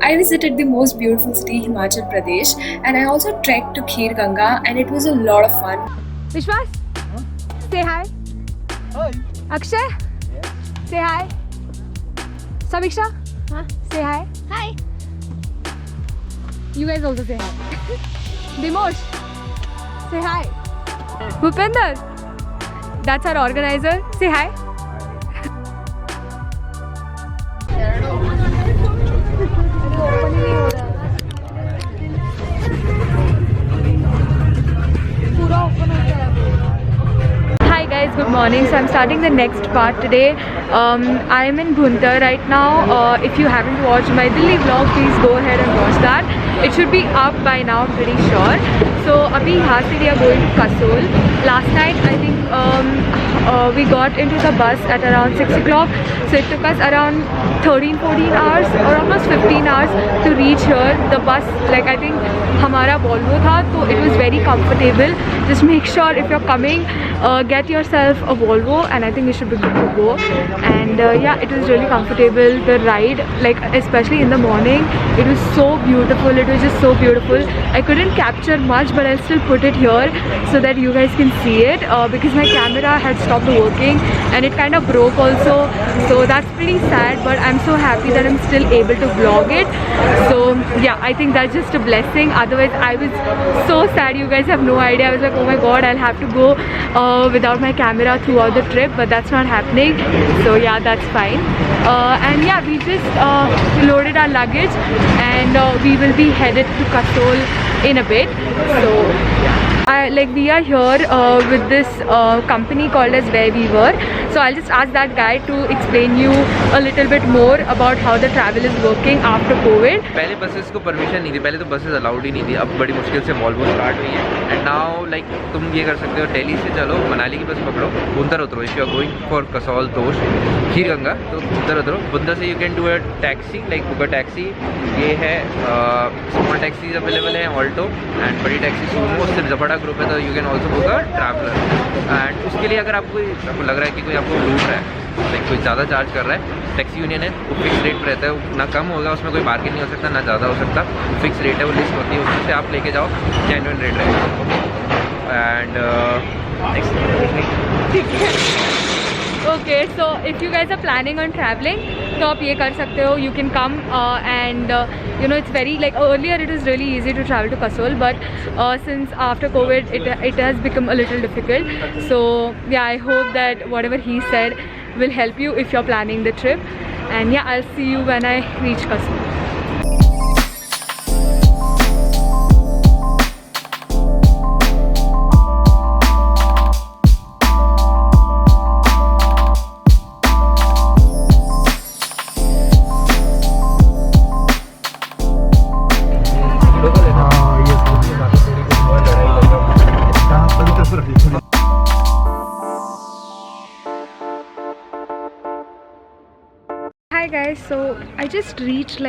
I visited the most beautiful city, Himachal Pradesh, and I also trekked to Kher Ganga, and it was a lot of fun. Vishwas, say hi. Hi. Akshay, say hi. Sabiksha, say hi. Hi. You guys also say hi. Dimosh, say hi. Bhupinder, that's our organizer. Say hi. Hi guys, good morning. So I'm starting the next part today. I am in Bhuntar right now. If you haven't watched my Delhi vlog, please go ahead and watch that. It should be up by now, I'm pretty sure. So abhi yahan se we are going to Kasol. Last night I think we got into the bus at around 6 o'clock. So it took us around 13-14 hours or almost 15 hours to reach here. The bus, like I think हमारा Volvo था, so it was very comfortable. Just make sure if you're coming, get yourself a Volvo, and I think you should be good to go. And yeah, it was really comfortable. The ride, like especially in the morning, it was so beautiful. It was just so beautiful. I couldn't capture much, but I'll still put it here so that you guys can see it, because my camera had stopped working and it kind of broke also. So that's pretty sad, but I'm so happy that I'm still able to vlog it. So yeah, I think that's just a blessing. Otherwise I was so sad, you guys have no idea. I was like, oh my god, I'll have to go without my camera throughout the trip, but that's not happening. So yeah, that's fine. And yeah, we just loaded our luggage and we will be headed to Kasol in a bit. So we are here with this company called as Weaver. So I'll just ask that guy to explain you a little bit more about how the travel is working after COVID. पहले buses को permission नहीं थी, पहले तो buses allowed ही नहीं थी. अब बड़ी मुश्किल से वॉल्वो स्टार्ट हुई है. एंड नाउ लाइक तुम ये कर सकते हो, दिल्ली से चलो, मनाली की बस पकड़ो, बुंदर उतरो. If you are going for Kasol Tosh Kheer Ganga, तो बुंदर उतरो. बुंदर से you can do a taxi, like book a taxi. ये है स्मॉल टैक्सीज अवेलेबल है, ऑल्टो, एंड बड़ी टैक्सी सूमो. उससे बड़ा ग्रुप है तो you can also book a traveller. And उसके लिए अगर आपको लग रहा है कि कोई आपको लूट रहा है, लाइक कोई ज़्यादा चार्ज कर रहा है, टैक्सी यूनियन है, वो फिक्स रेट पर रहता है. ना कम होगा, उसमें कोई बार्गेन नहीं हो सकता, ना ज़्यादा हो सकता. फिक्स रेट है, वो लिस्ट होती है, उसमें से आप लेके जाओ, जेन्युइन रेट रहेगा. And Okay, so if you guys are planning on traveling, तो आप ये कर सकते हो. You can come and you know, it's very, like earlier it was really easy to travel to Kasol, but since after COVID it has become a little difficult. So yeah, I hope that whatever he said will help you if you're planning the trip. And yeah, I'll see you when I reach Kasol. Hi guys, so I just reached,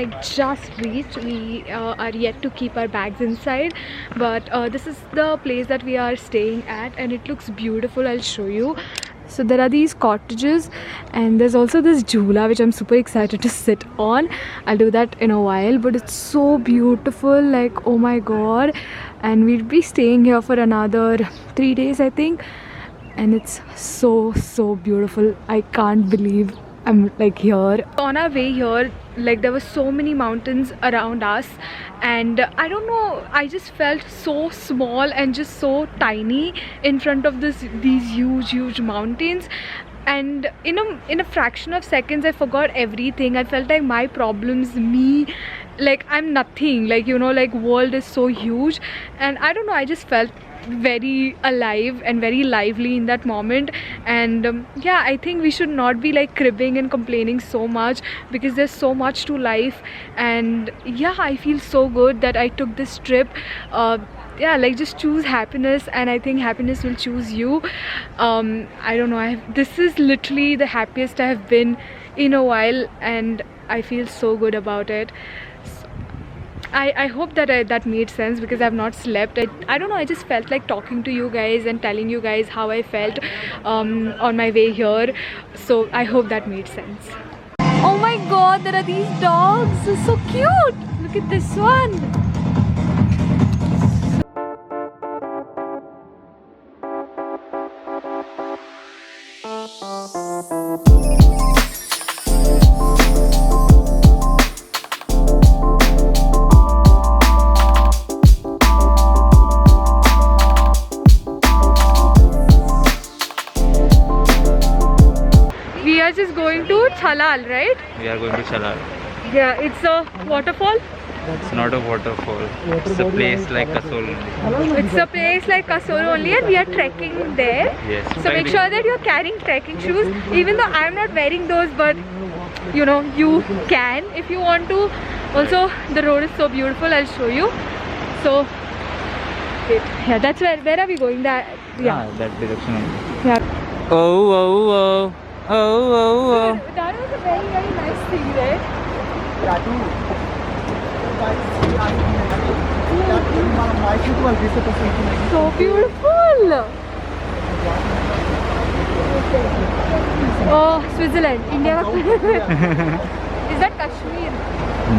we are yet to keep our bags inside, but this is the place that we are staying at and it looks beautiful. I'll show you. So there are these cottages and there's also this jhula which I'm super excited to sit on. I'll do that in a while, but it's so beautiful, like oh my god. And we'll be staying here for another 3 days I think, and it's so beautiful. I can't believe I'm like here. On our way here, like there were so many mountains around us, and I don't know, I just felt so small and just so tiny in front of these huge mountains. And in a fraction of seconds I forgot everything. I felt like my problems, me, like I'm nothing, like you know, like world is so huge. And I don't know, I just felt very alive and very lively in that moment. And yeah, I think we should not be like cribbing and complaining so much, because there's so much to life. And yeah, I feel so good that I took this trip. Yeah, like just choose happiness, and I think happiness will choose you. I don't know, this is literally the happiest I have been in a while, and I feel so good about it. I hope that that made sense, because I've not slept. I don't know, I just felt like talking to you guys and telling you guys how I felt on my way here. So I hope that made sense. Oh my god, there are these dogs. They're so cute. Look at this one. We are just going to Chalal, right? We are going to Chalal. Yeah, it's a waterfall. It's not a waterfall. It's a place like Kasol. It's a place like Kasol only, and we are trekking there. Yes. So make sure that you're carrying trekking shoes. Even though I'm not wearing those, but you know, you can if you want to. Also, the road is so beautiful. I'll show you. So, yeah, that's where are we going? That that direction only. Yeah. Oh, oh, oh. Oh, oh, oh. That was a very, very nice thing, right? So beautiful. Oh, Switzerland, India. Is that Kashmir?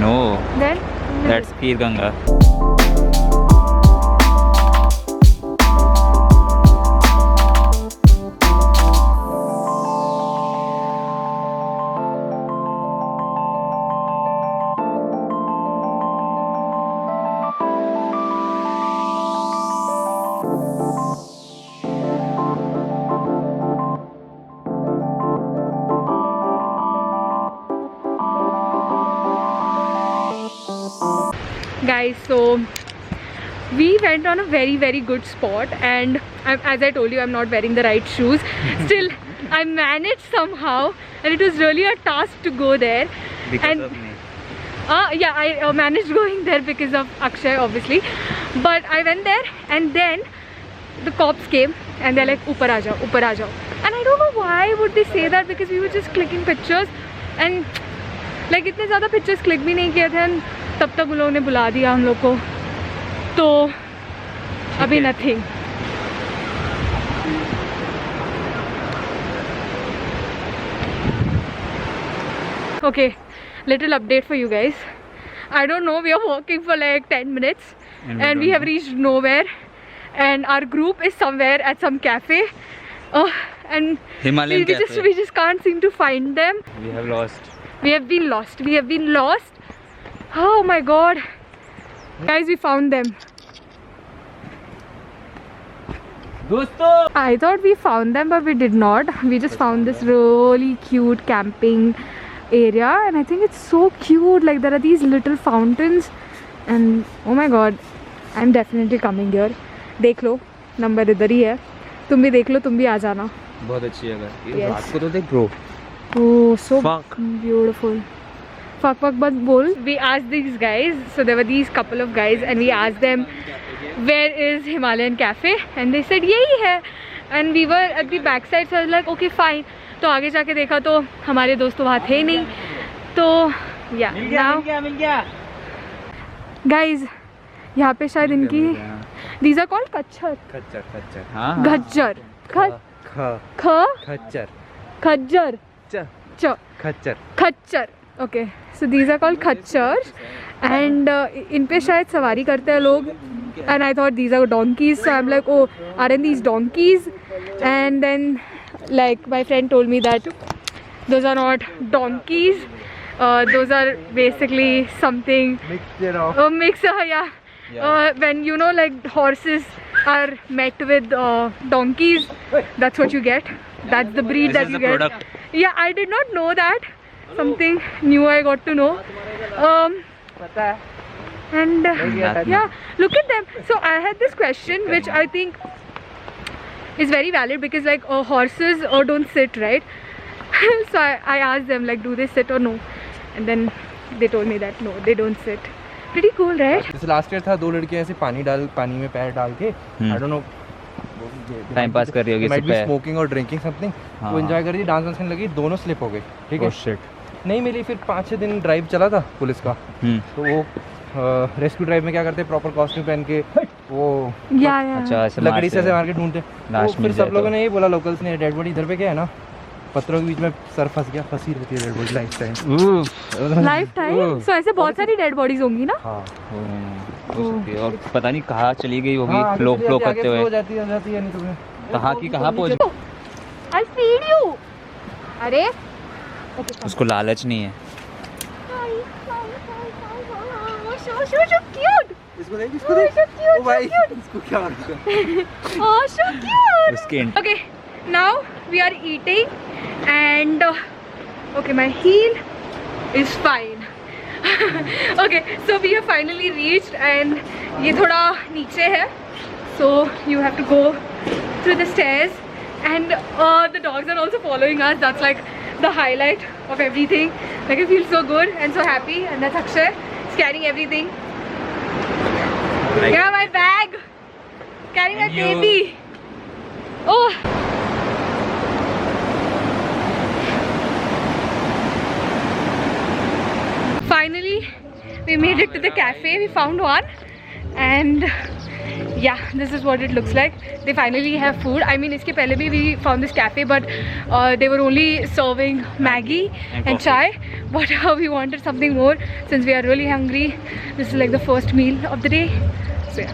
No, Then? that's Khir Ganga. Guys, so we went on a very, very good spot, and as I told you, I'm not wearing the right shoes. Still, I managed somehow, and it was really a task to go there. Because of me. Yeah, I managed going there because of Akshay, obviously. But I went there, and then the cops came, and they're like, "Upar aa jao, upar aa jao." And I don't know why would they say that, because we were just clicking pictures, and like इतने ज़्यादा pictures click भी नहीं किए थे, and तब तक उन लोगों ने बुला दिया हम लोग को. तो अभी nothing. Okay, little update for you guys. I don't know, we are walking for like 10 minutes and we have reached nowhere, and our group is somewhere at some cafe, and Himalayan Cafe. we just can't seem to find them. We have lost. We have been lost. We have been lost. Oh my god. Guys, we found them. I thought we found them, but we did not. We just found this really cute camping area, and I think it's so cute. Like, there are these little fountains, and oh my god, I'm definitely coming here. देख लो, number इधर ही है. तुम भी देख लो, तुम भी आ जाना. बहुत अच्छी जगह है. Yes. रात को तो देख bro. Oh, so Fuck. beautiful. Fuck, but bol. We asked these guys, so there were these couple of guys, and we asked them, where is Himalayan Cafe? And they said, यही है. And we were at the back side, so I was like, okay, fine. तो आगे जाके देखा तो हमारे दोस्त वहाँ थे नहीं. तो yeah, now guys, यहाँ पे शायद इनकी, these are called कच्छर. खच्चर. हाँ. खच्चर. खच्चर. खच्चर. खच्चर. खच्चर. Okay, so these are called खच्चर, and इन पे शायद सवारी करते हैं लोग. And I thought these are donkeys, so I'm like, oh, aren't these donkeys? And then like my friend told me that those are not donkeys, those are basically something mixer, yeah. When you know, like horses are met with donkeys, that's what you get. That's the breed that you get. Product. Yeah, I did not know that. Something new I got to know. And yeah, look at them. So I had this question, which I think is very valid, because like horses don't sit, right? So I asked them, like, do they sit or no? And then they told me that no, they don't sit. Pretty cool, right? जैसे last year था, दो लड़कियां ऐसे पानी में पैर डाल के, I don't know, time pass कर रही होगी. might be smoking or drinking something, वो एंजॉय कर रही थी, डांस करने लगी, दोनों स्लिप हो गए. ठीक है. Oh shit. नहीं मिली. फिर 5-6 दिन ड्राइव चला था पुलिस का. तो वो रेस्क्यू ड्राइव में क्या करते हैं, प्रॉपर कॉस्ट्यूम पहन के वो Yeah. अच्छा ऐसे लकड़ी से ऐसे मार के ढूंढते. लास्ट फिर मिल सब जाए लोगों तो. ने यही बोला लोकल्स ने, डेड बॉडी इधर पे क्या है ना, पत्थरों के बीच में सर फंस गया, फंसी रहती है dead body lifetime. Lifetime. So ऐसे बहुत सारी डेड बॉडीज होंगी ना। हाँ हो सकती है, और पता नहीं कहाँ चली गई होगी फ्लो करते हुए। जाती है नहीं तुम्हें कहाँ की कहाँ पहुँच। I'll feed you. अरे उसको लालच नहीं है। So cute. इसको देख, इसको देख। ओ भाई इसको क्या हो रहा है? Oh, so cute. उसके Okay, now we are eating and okay, my heel is fine. Okay, so we have finally reached and ये थोड़ा नीचे है, so you have to go through the stairs and the dogs are also following us. That's like the highlight of everything. Like I feel so good and so happy, and that's Akshay carrying everything. Yeah, my bag. Carrying my baby. Oh. Finally, we made it to the cafe. We found one, and yeah, this is what it looks like. They finally have food. I mean, iske pehle bhi we found this cafe, but they were only serving Maggie and chai. But we wanted something more since we are really hungry. This is like the first meal of the day. So yeah.